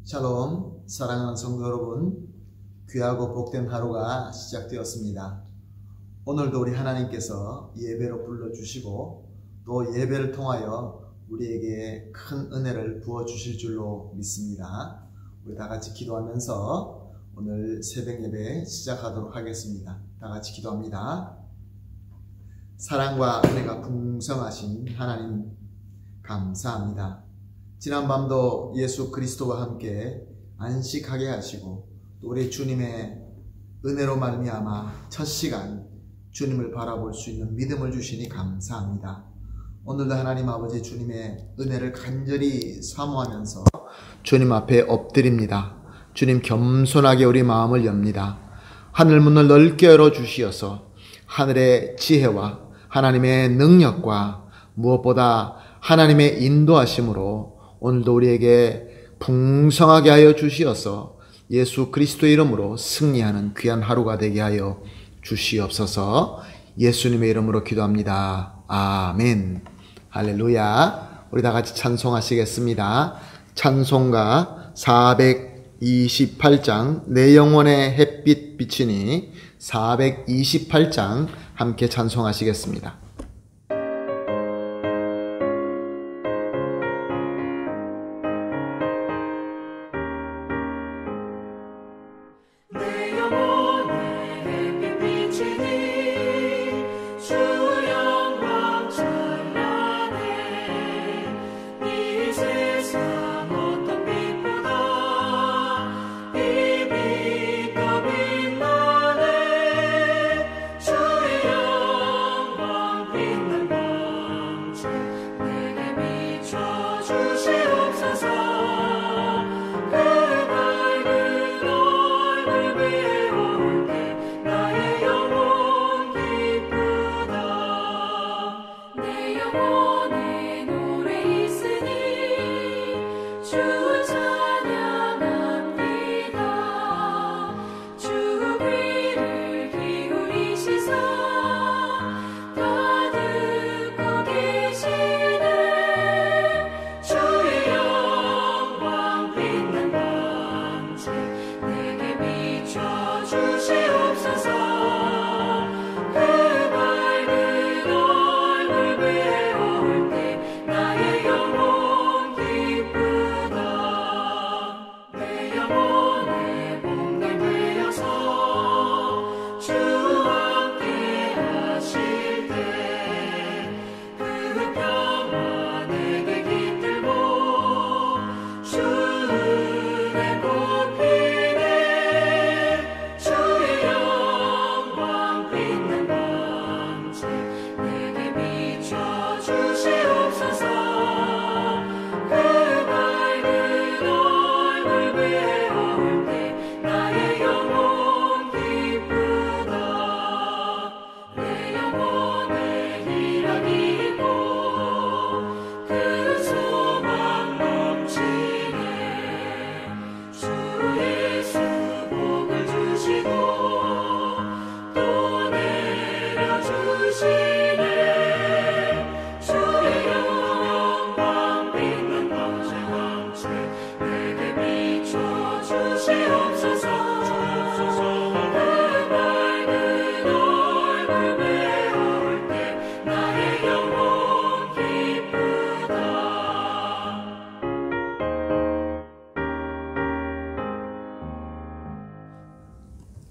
샬롬, 사랑하는 성도 여러분, 귀하고 복된 하루가 시작되었습니다. 오늘도 우리 하나님께서 예배로 불러주시고 또 예배를 통하여 우리에게 큰 은혜를 부어주실 줄로 믿습니다. 우리 다 같이 기도하면서 오늘 새벽 예배 시작하도록 하겠습니다. 다 같이 기도합니다. 사랑과 은혜가 풍성하신 하나님 감사합니다. 지난밤도 예수 그리스도와 함께 안식하게 하시고 또 우리 주님의 은혜로 말미암아 첫 시간 주님을 바라볼 수 있는 믿음을 주시니 감사합니다. 오늘도 하나님 아버지 주님의 은혜를 간절히 사모하면서 주님 앞에 엎드립니다. 주님 겸손하게 우리 마음을 엽니다. 하늘 문을 넓게 열어주시어서 하늘의 지혜와 하나님의 능력과 무엇보다 하나님의 인도하심으로 오늘도 우리에게 풍성하게 하여 주시어서 예수 그리스도의 이름으로 승리하는 귀한 하루가 되게 하여 주시옵소서. 예수님의 이름으로 기도합니다. 아멘. 할렐루야. 우리 다 같이 찬송하시겠습니다. 찬송가 428장 내 영혼에 햇빛 비치니 428장 함께 찬송하시겠습니다.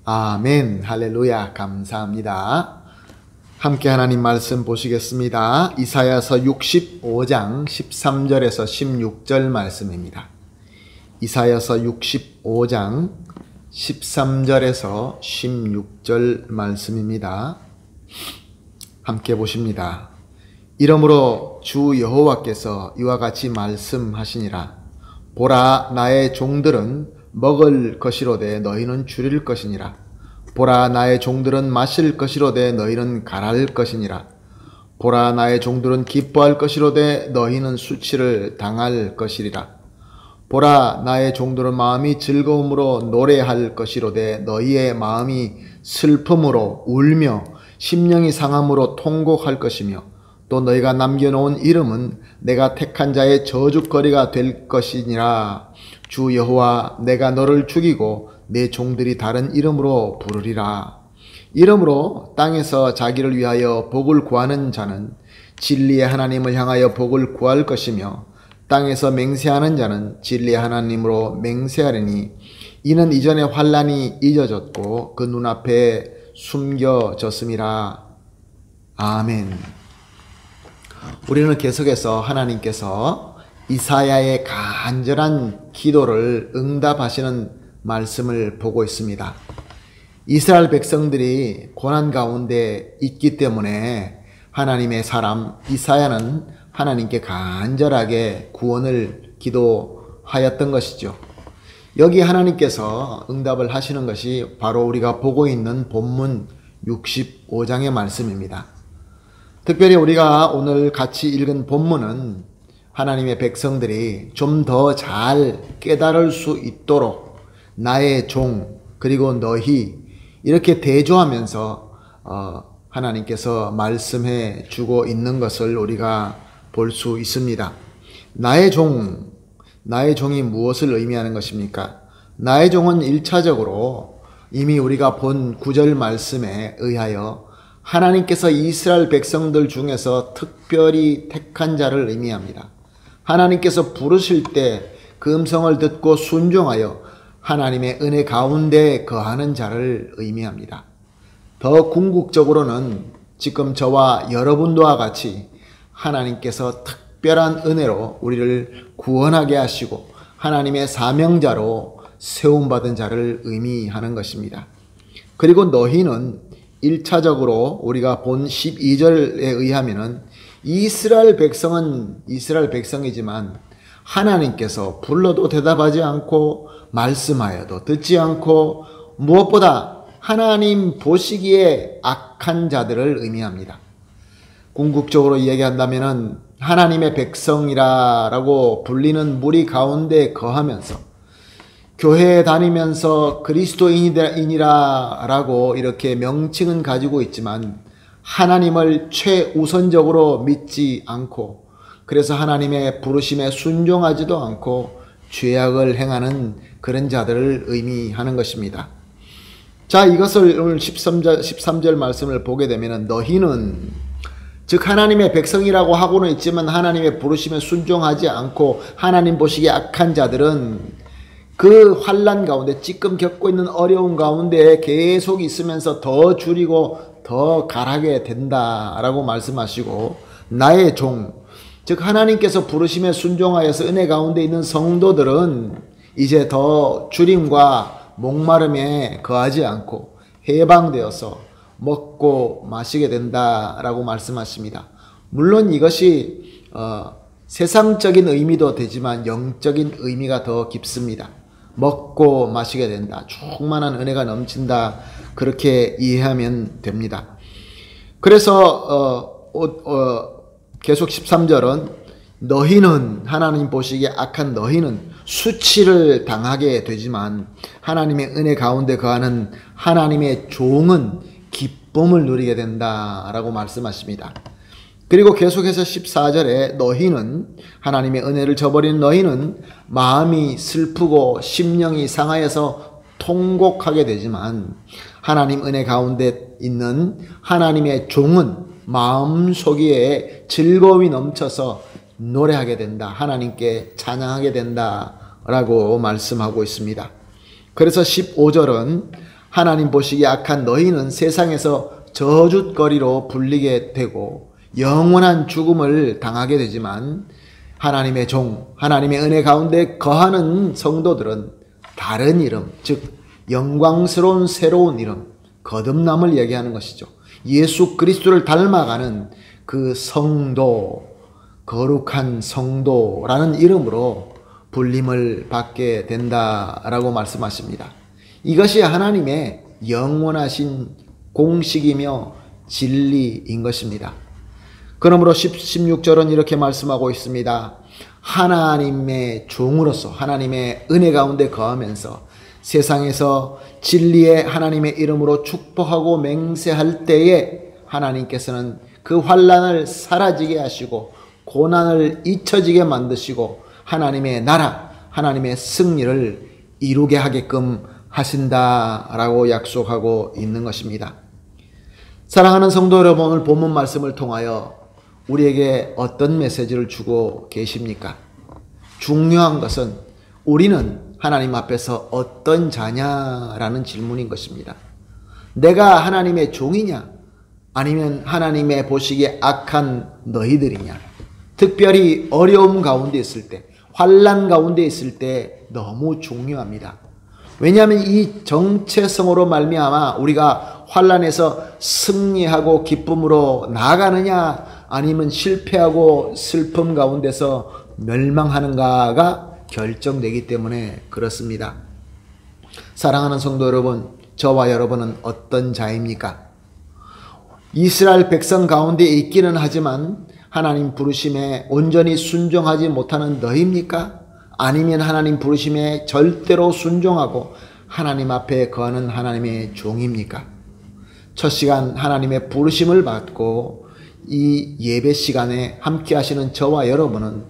아멘. 할렐루야. 감사합니다. 함께 하나님 말씀 보시겠습니다. 이사야서 65장 13절에서 16절 말씀입니다. 이사야서 65장 13절에서 16절 말씀입니다. 함께 보십니다. 이러므로 주 여호와께서 이와 같이 말씀하시니라. 보라, 나의 종들은 먹을 것이로되 너희는 줄일 것이니라. 보라, 나의 종들은 마실 것이로되 너희는 갈할 것이니라. 보라, 나의 종들은 기뻐할 것이로되 너희는 수치를 당할 것이리라. 보라, 나의 종들은 마음이 즐거움으로 노래할 것이로되 너희의 마음이 슬픔으로 울며 심령이 상함으로 통곡할 것이며, 또 너희가 남겨놓은 이름은 내가 택한 자의 저주거리가 될 것이니라. 주 여호와 내가 너를 죽이고 내 종들이 다른 이름으로 부르리라. 이름으로 땅에서 자기를 위하여 복을 구하는 자는 진리의 하나님을 향하여 복을 구할 것이며 땅에서 맹세하는 자는 진리의 하나님으로 맹세하리니 이는 이전의 환난이 잊어졌고 그 눈앞에 숨겨졌음이라. 아멘. 우리는 계속해서 하나님께서 이사야의 간절한 기도를 응답하시는 말씀을 보고 있습니다. 이스라엘 백성들이 고난 가운데 있기 때문에 하나님의 사람 이사야는 하나님께 간절하게 구원을 기도하였던 것이죠. 여기 하나님께서 응답을 하시는 것이 바로 우리가 보고 있는 본문 65장의 말씀입니다. 특별히 우리가 오늘 같이 읽은 본문은 하나님의 백성들이 좀 더 잘 깨달을 수 있도록 나의 종 그리고 너희 이렇게 대조하면서 하나님께서 말씀해 주고 있는 것을 우리가 볼 수 있습니다. 나의 종이 무엇을 의미하는 것입니까? 나의 종은 1차적으로 이미 우리가 본 9절 말씀에 의하여 하나님께서 이스라엘 백성들 중에서 특별히 택한 자를 의미합니다. 하나님께서 부르실 때 그 음성을 듣고 순종하여 하나님의 은혜 가운데 거하는 자를 의미합니다. 더 궁극적으로는 지금 저와 여러분과 같이 하나님께서 특별한 은혜로 우리를 구원하게 하시고 하나님의 사명자로 세움받은 자를 의미하는 것입니다. 그리고 너희는 1차적으로 우리가 본 12절에 의하면은 이스라엘 백성은 이스라엘 백성이지만 하나님께서 불러도 대답하지 않고 말씀하여도 듣지 않고 무엇보다 하나님 보시기에 악한 자들을 의미합니다. 궁극적으로 이야기한다면은 하나님의 백성이라고 불리는 무리 가운데 거하면서 교회에 다니면서 그리스도인이라고 이렇게 명칭은 가지고 있지만 하나님을 최우선적으로 믿지 않고 그래서 하나님의 부르심에 순종하지도 않고 죄악을 행하는 그런 자들을 의미하는 것입니다. 자, 이것을 오늘 13절 말씀을 보게 되면 너희는 즉 하나님의 백성이라고 하고는 있지만 하나님의 부르심에 순종하지 않고 하나님 보시기에 악한 자들은 그 환난 가운데 지금 겪고 있는 어려운 가운데 계속 있으면서 더 줄이고 더 가라게 된다라고 말씀하시고 나의 종 즉 하나님께서 부르심에 순종하여서 은혜 가운데 있는 성도들은 이제 더 주림과 목마름에 거하지 않고 해방되어서 먹고 마시게 된다라고 말씀하십니다. 물론 이것이 세상적인 의미도 되지만 영적인 의미가 더 깊습니다. 먹고 마시게 된다. 충만한 은혜가 넘친다. 그렇게 이해하면 됩니다. 그래서 계속 13절은 너희는 하나님 보시기에 악한 너희는 수치를 당하게 되지만 하나님의 은혜 가운데 거하는 하나님의 종은 기쁨을 누리게 된다라고 말씀하십니다. 그리고 계속해서 14절에 너희는 하나님의 은혜를 저버린 너희는 마음이 슬프고 심령이 상하여서 통곡하게 되지만 하나님 은혜 가운데 있는 하나님의 종은 마음속에 즐거움이 넘쳐서 노래하게 된다. 하나님께 찬양하게 된다라고 말씀하고 있습니다. 그래서 15절은 하나님 보시기에 악한 너희는 세상에서 저주거리로 불리게 되고 영원한 죽음을 당하게 되지만 하나님의 종, 하나님의 은혜 가운데 거하는 성도들은 다른 이름, 즉 영광스러운 새로운 이름, 거듭남을 얘기하는 것이죠. 예수 그리스도를 닮아가는 그 성도, 거룩한 성도라는 이름으로 불림을 받게 된다라고 말씀하십니다. 이것이 하나님의 영원하신 공식이며 진리인 것입니다. 그러므로 16절은 이렇게 말씀하고 있습니다. 하나님의 종으로서 하나님의 은혜 가운데 거하면서 세상에서 진리의 하나님의 이름으로 축복하고 맹세할 때에 하나님께서는 그 환난을 사라지게 하시고 고난을 잊혀지게 만드시고 하나님의 나라, 하나님의 승리를 이루게 하게끔 하신다라고 약속하고 있는 것입니다. 사랑하는 성도 여러분, 오늘 본문 말씀을 통하여 우리에게 어떤 메시지를 주고 계십니까? 중요한 것은 우리는 하나님 앞에서 어떤 자냐라는 질문인 것입니다. 내가 하나님의 종이냐? 아니면 하나님의 보시기에 악한 너희들이냐? 특별히 어려움 가운데 있을 때, 환난 가운데 있을 때 너무 중요합니다. 왜냐하면 이 정체성으로 말미암아 우리가 환난에서 승리하고 기쁨으로 나아가느냐, 아니면 실패하고 슬픔 가운데서 멸망하는가가 결정되기 때문에 그렇습니다. 사랑하는 성도 여러분, 저와 여러분은 어떤 자입니까? 이스라엘 백성 가운데 있기는 하지만 하나님 부르심에 온전히 순종하지 못하는 너희입니까? 아니면 하나님 부르심에 절대로 순종하고 하나님 앞에 거하는 하나님의 종입니까? 첫 시간 하나님의 부르심을 받고 이 예배 시간에 함께 하시는 저와 여러분은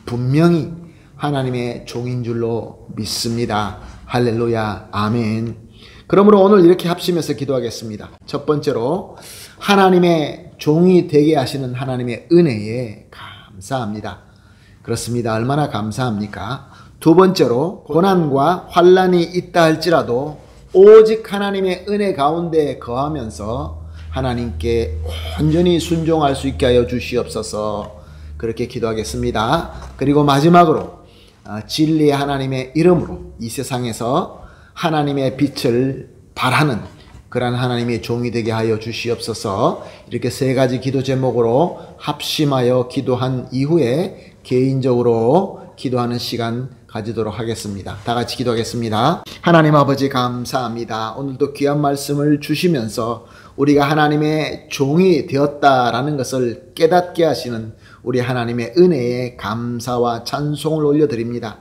분명히 하나님의 종인 줄로 믿습니다. 할렐루야, 아멘. 그러므로 오늘 이렇게 합심해서 기도하겠습니다. 첫 번째로 하나님의 종이 되게 하시는 하나님의 은혜에 감사합니다. 그렇습니다. 얼마나 감사합니까? 두 번째로 고난과 환난이 있다 할지라도 오직 하나님의 은혜 가운데 거하면서 하나님께 온전히 순종할 수 있게 하여 주시옵소서. 그렇게 기도하겠습니다. 그리고 마지막으로 진리의 하나님의 이름으로 이 세상에서 하나님의 빛을 발하는 그러한 하나님의 종이 되게 하여 주시옵소서. 이렇게 세 가지 기도 제목으로 합심하여 기도한 이후에 개인적으로 기도하는 시간 가지도록 하겠습니다. 다 같이 기도하겠습니다. 하나님 아버지 감사합니다. 오늘도 귀한 말씀을 주시면서 우리가 하나님의 종이 되었다라는 것을 깨닫게 하시는 우리 하나님의 은혜에 감사와 찬송을 올려드립니다.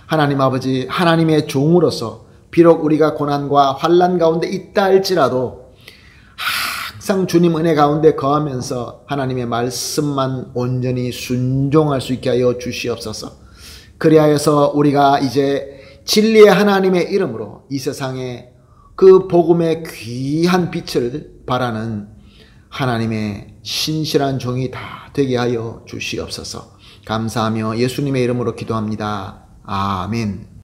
하나님 아버지, 하나님의 종으로서 비록 우리가 고난과 환난 가운데 있다 할지라도 항상 주님 은혜 가운데 거하면서 하나님의 말씀만 온전히 순종할 수 있게 하여 주시옵소서. 그리하여서 우리가 이제 진리의 하나님의 이름으로 이 세상에 그 복음의 귀한 빛을 발하는 하나님의 신실한 종이 다 되게 하여 주시옵소서. 감사하며 예수님의 이름으로 기도합니다. 아멘.